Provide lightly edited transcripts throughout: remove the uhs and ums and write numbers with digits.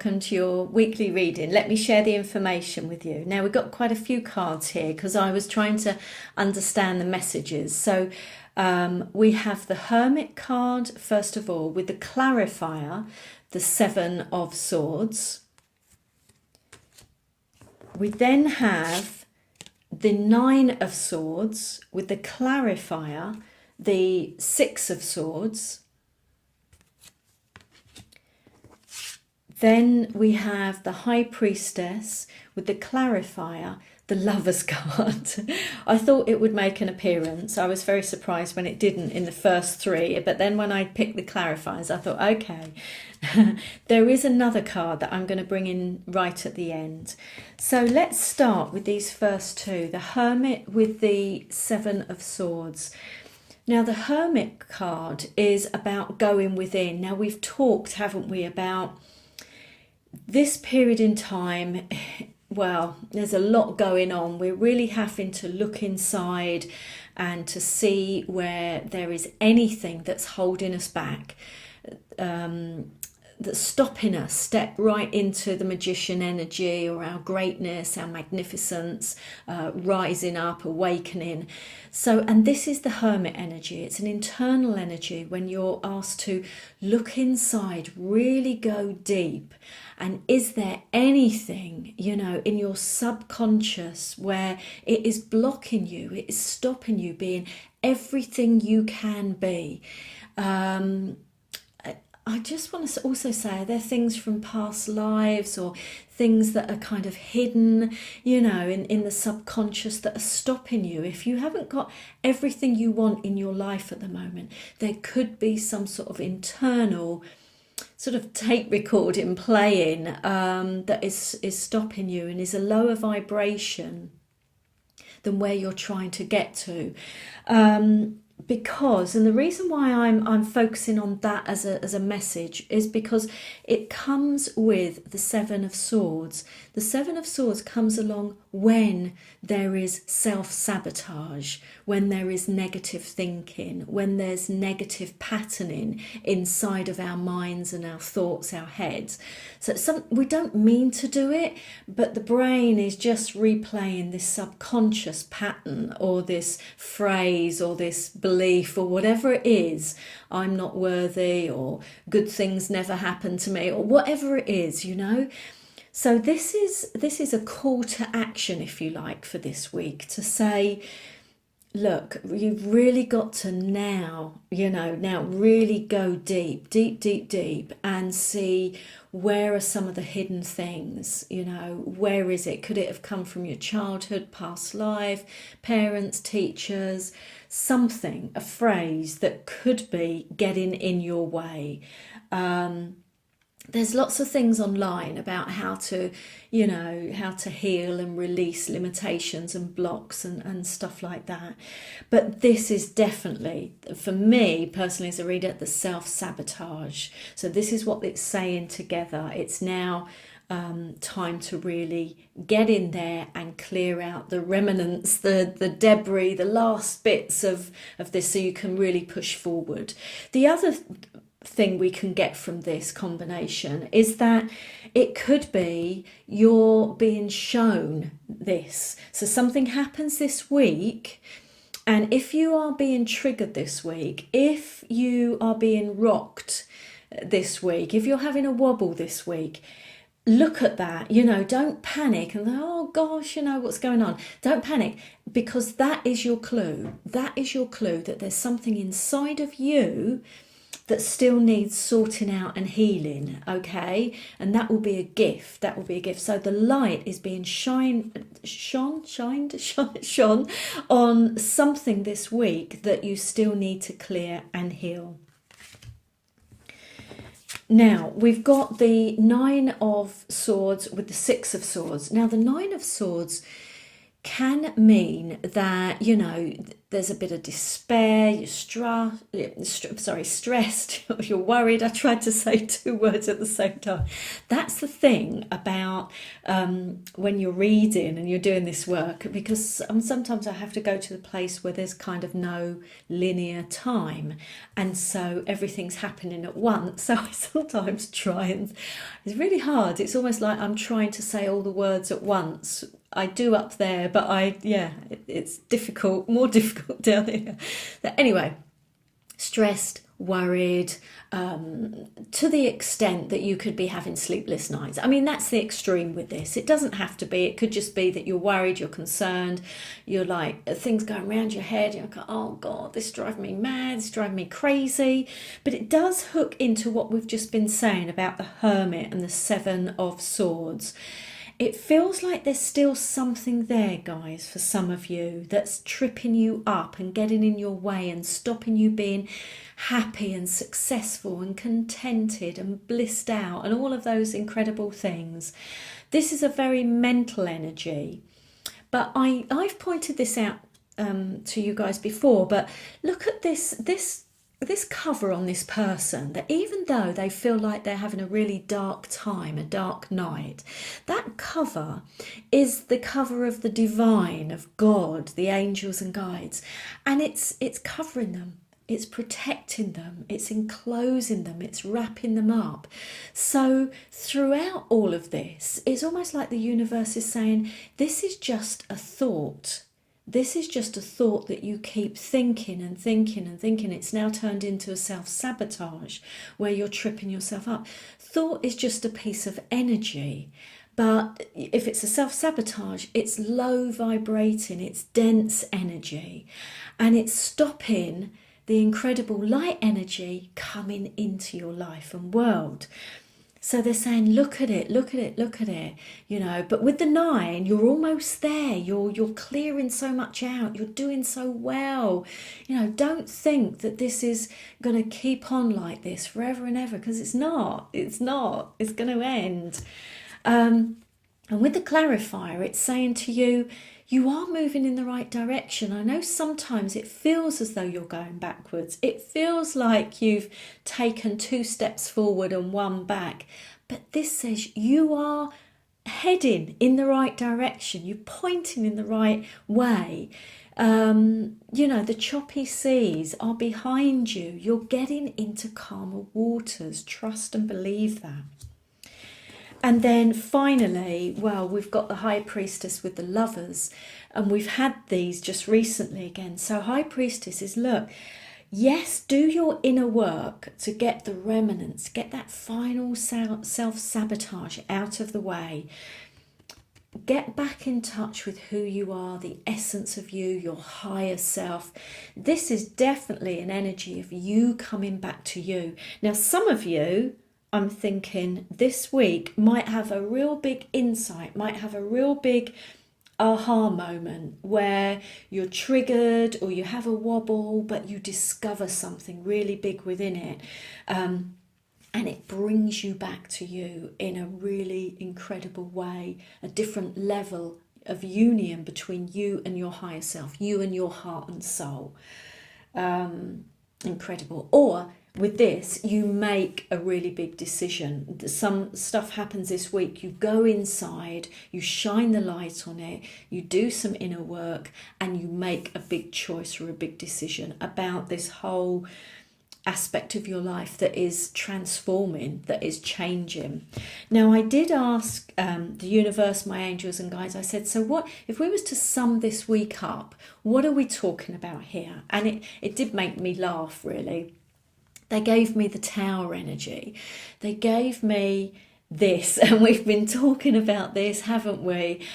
welcome to your weekly reading. Let me share the information with you. Now, we've got quite a few cards here because I was trying to understand the messages. So we have the Hermit card, first of all, with the clarifier, the Seven of Swords. We then have the Nine of Swords with the clarifier, the Six of Swords. Then we have the High Priestess with the clarifier, the Lover's card. I thought it would make an appearance. I was very surprised when it didn't in the first three, but then when I picked the clarifiers, I thought, okay, there is another card that I'm going to bring in right at the end. So let's start with these first two, the Hermit with the Seven of Swords. Now, the Hermit card is about going within. Now, we've talked, haven't we, about this period in time. Well, there's a lot going on. We're really having to look inside and to see where there is anything that's holding us back, that's stopping us step right into the magician energy or our greatness, our magnificence, rising up, awakening. So, and this is the Hermit energy. It's an internal energy when you're asked to look inside, really go deep. And is there anything, you know, in your subconscious where it is blocking you, it is stopping you being everything you can be? I just want to also say, are there things from past lives or things that are kind of hidden, you know, in the subconscious that are stopping you? If you haven't got everything you want in your life at the moment, there could be some sort of internal sort of tape recording playing that is stopping you and is a lower vibration than where you're trying to get to. Because, and the reason why I'm focusing on that as a message is because it comes with the Seven of Swords. The Seven of Swords comes along when there is self-sabotage, when there is negative thinking, when there's negative patterning inside of our minds and our thoughts, our heads. So we don't mean to do it, but the brain is just replaying this subconscious pattern or this phrase or this belief or whatever it is. I'm not worthy, or good things never happen to me, or whatever it is, you know. So this is a call to action, if you like, for this week, to say, look, you've really got to now really go deep and see where are some of the hidden things, you know, where is it? Could it have come from your childhood, past life, parents, teachers, something, a phrase that could be getting in your way? There's lots of things online about how to heal and release limitations and blocks and stuff like that. But this is definitely, for me personally as a reader, the self-sabotage. So this is what it's saying together. It's now time to really get in there and clear out the remnants, the debris, the last bits of this, so you can really push forward. The other thing we can get from this combination is that it could be you're being shown this. So something happens this week, and if you are being triggered this week, if you are being rocked this week, if you're having a wobble this week, look at that, you know, don't panic and oh gosh, you know, what's going on. Don't panic, because that is your clue. That is your clue that there's something inside of you that still needs sorting out and healing, okay? And that will be a gift. That will be a gift. So the light is being shone on something this week that you still need to clear and heal. Now, we've got the Nine of Swords with the Six of Swords. Now, the Nine of Swords can mean that, you know, there's a bit of despair, you're stressed, you're worried. I tried to say two words at the same time. That's the thing about when you're reading and you're doing this work, because sometimes I have to go to the place where there's kind of no linear time, and so everything's happening at once. So I sometimes try, and it's really hard. It's almost like I'm trying to say all the words at once. I do up there, but it's difficult, more difficult down here. But anyway, stressed, worried, to the extent that you could be having sleepless nights. I mean, that's the extreme with this. It doesn't have to be. It could just be that you're worried, you're concerned, you're like, things going around your head, you're like, oh God, this is driving me mad, this is driving me crazy. But it does hook into what we've just been saying about the Hermit and the Seven of Swords. It feels like there's still something there, guys, for some of you that's tripping you up and getting in your way and stopping you being happy and successful and contented and blissed out and all of those incredible things. This is a very mental energy. But I've pointed this out to you guys before, but look at this cover on this person, that even though they feel like they're having a really dark time, a dark night, that cover is the cover of the divine, of God, the angels and guides, and it's covering them, it's protecting them, it's enclosing them, it's wrapping them up. So throughout all of this, it's almost like the universe is saying, this is just a thought. This is just a thought that you keep thinking and thinking and thinking. It's now turned into a self-sabotage where you're tripping yourself up. Thought is just a piece of energy. But if it's a self-sabotage, it's low vibrating, it's dense energy. And it's stopping the incredible light energy coming into your life and world. So they're saying, look at it, look at it, look at it, but with the 9, you're almost there. You're clearing so much out. You're doing so well. Don't think that this is going to keep on like this forever and ever, because it's not. It's going to end. And with the clarifier, it's saying to you, you are moving in the right direction. I know sometimes it feels as though you're going backwards. It feels like you've taken 2 steps forward and 1 back. But this says you are heading in the right direction. You're pointing in the right way. The choppy seas are behind you. You're getting into calmer waters. Trust and believe that. And then finally, we've got the High Priestess with the Lovers, and we've had these just recently again. So High Priestess is, look, yes, do your inner work to get the remnants, get that final self-sabotage out of the way. Get back in touch with who you are, the essence of you, your higher self. This is definitely an energy of you coming back to you. Now, some of you, I'm thinking this week, might have a real big insight, might have a real big aha moment where you're triggered or you have a wobble, but you discover something really big within it. And it brings you back to you in a really incredible way, a different level of union between you and your higher self, you and your heart and soul. Incredible. Or with this, you make a really big decision. Some stuff happens this week. You go inside, you shine the light on it, you do some inner work, and you make a big choice or a big decision about this whole aspect of your life that is transforming, that is changing. Now, I did ask the universe, my angels and guides, I said, so what if we was to sum this week up, what are we talking about here? And it did make me laugh, really. They gave me the Tower energy. They gave me this, and we've been talking about this, haven't we?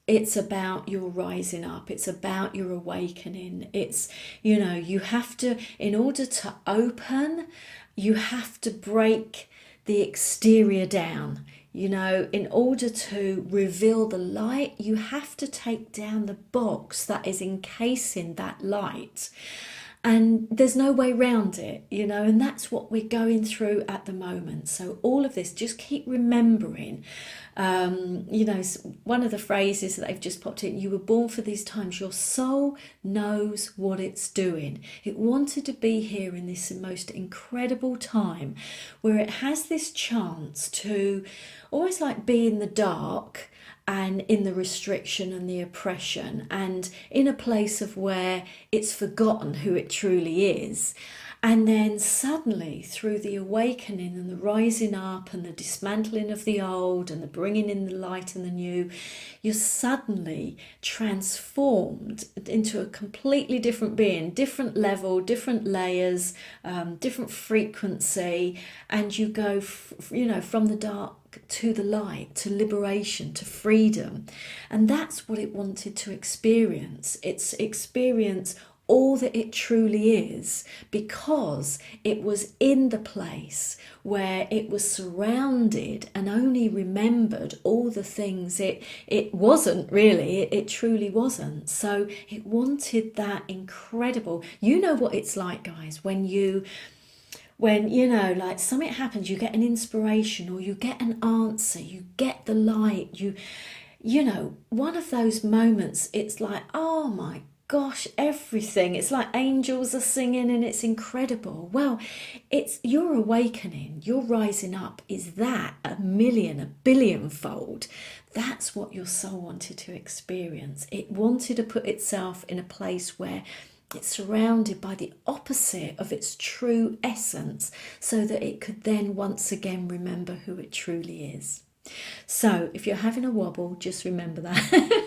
It's about your rising up. It's about your awakening. It's, you have to, in order to open, you have to break the exterior down. In order to reveal the light, you have to take down the box that is encasing that light. And there's no way round it, you know, and that's what we're going through at the moment. So all of this, just keep remembering, you know, one of the phrases that they've just popped in, you were born for these times. Your soul knows what it's doing. It wanted to be here in this most incredible time where it has this chance to almost like be in the dark and in the restriction and the oppression and in a place of where it's forgotten who it truly is. And then suddenly, through the awakening and the rising up and the dismantling of the old and the bringing in the light and the new, you're suddenly transformed into a completely different being, different level, different layers, different frequency, and you go, you know, from the dark to the light, to liberation, to freedom. And that's what it wanted to experience. It's experience all that it truly is, because it was in the place where it was surrounded and only remembered all the things it wasn't really, it truly wasn't. So it wanted that incredible, you know what it's like, guys, when you know, like something happens, you get an inspiration or you get an answer, you get the light, you know, one of those moments, it's like, oh my gosh, everything, it's like angels are singing and it's incredible. Well, it's your awakening, your rising up is that a million, a billion-fold. That's what your soul wanted to experience. It wanted to put itself in a place where it's surrounded by the opposite of its true essence, so that it could then once again remember who it truly is. So if you're having a wobble, just remember that.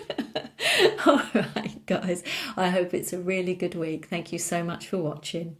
All right, guys, I hope it's a really good week. Thank you so much for watching.